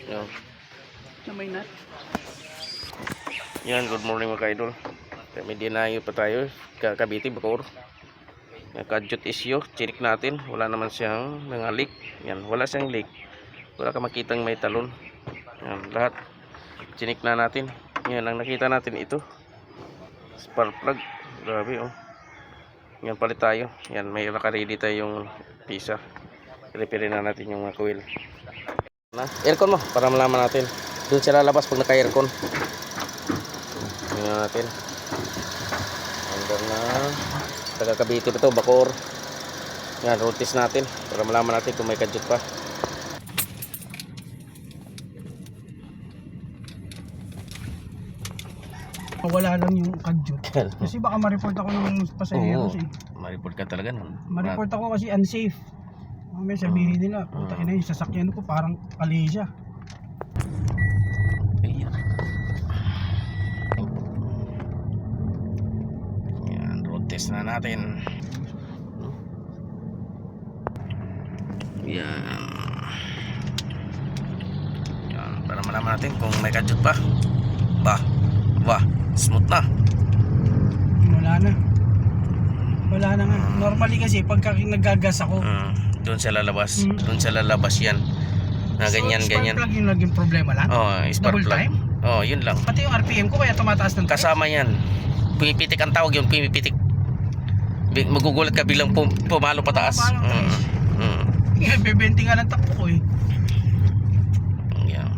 Yan. Na may nut. Yan, good morning mga ka-idol. May dinayo pa tayo. Cavite, Bacoor. Kadyot issue. Chinik natin. Wala naman siyang mga leak. Yan, wala siyang leak. Wala ka makitang may talon. Yan, lahat. Chinik na natin. Yan, ang nakita natin ito. Spark plug. Grabe oh. Yan, palit tayo. Yan, may naka-ready tayong pisa. Repair na natin yung coil. Aircon mo, para malaman natin. Doon sila labas pag naka-aircon. Tingnan natin. Hanggang na taga Cavite pa ito, Bacoor. Yan, road test natin para malaman natin kung may kadyot pa. Wala lang yung kadyot. Kasi baka ma-report ako ng pasaheros eh. Ma-report ka talaga nun. Ma-report ako kasi unsafe. May sabihin nila, puta ina yung sasakyan ko parang Malaysia. Yan, road test na natin. Yan. Yan, para malaman natin kung may kadyot pa. Bah, smooth na. Wala na nga. Normally kasi pagka nagagas ako, doon sa lalabas. Doon sa lalabas yan. Na ganyan, so, ganyan. Spark plug yung naging problema lang? Spark Double plug. time? Yun lang. Pati yung RPM ko kaya tumataas ng Kasama yan. Pumipitik ang tawag yun, pumipitik. Magugulat ka bilang pumalo pataas. Bebenti nga ng takbo ko eh. Yan.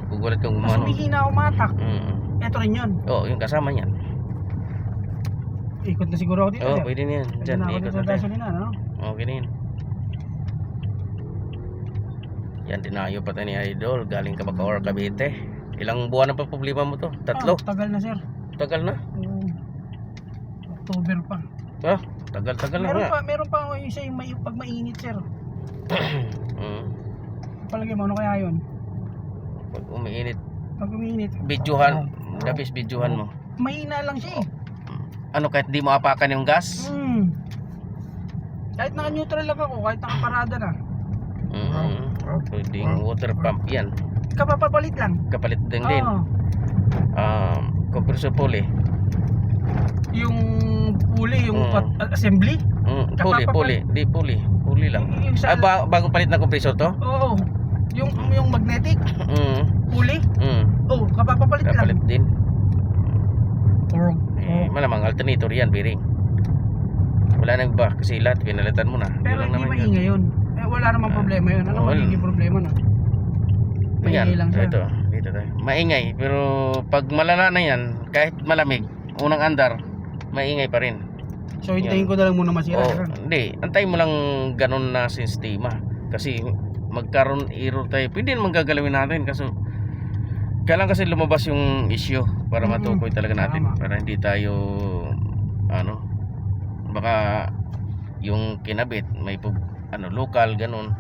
Magugulat kang Mas umano. humihina umatak. Ito rin yun. Yung kasama yan. Ikot na siguro ako dito. Pwede na yan. Diyan, ikot na tayo. Gasolina, no? Okay na yan. Yan, dinayo pa tayo ni Idol. Galing ka Bacoor, Cavite. Ilang buwan na pa problema mo to? 3? Tagal na sir. Tagal na? October pa. Tagal na nga. Meron pa isa yung pag mainit sir. Palagay mo, ano kaya yun? Pag umiinit. Pag umiinit. Bidyuhan. Labis bidyuhan mo. Mahina lang siya eh. Ano, kahit di mo apakan yung gas? Kahit naka-neutral lang ako, kahit nakaparada na. Pwedeng water pump yan. Kapapalit lang. Kapalit din. Compressor pulley. Yung pulley, yung assembly? Pulley. Di pulley. Pulley lang. Bago palit ng compressor to? Oo. Yung magnetic? Pulley? Kapapalit lang. Kapalit din. Malamang alternator yan, bearing. Wala nang ba kasi lahat pinalitan mo na. Pero hindi maingay yun. Wala namang problema yun. Ano magiging problema na? Maingay lang siya. Dito tayo. Maingay, pero pag malala na yan, kahit malamig, unang andar, maingay pa rin. So hintayin ko na lang muna masira. Hindi, antayin mo lang ganun na sistema. Kasi magkaroon error tayo. Pwede naman gagalawin natin kasi kailangan kasi lumabas yung issue para matukoy talaga natin. Para hindi tayo baka yung kinabit may local ganun.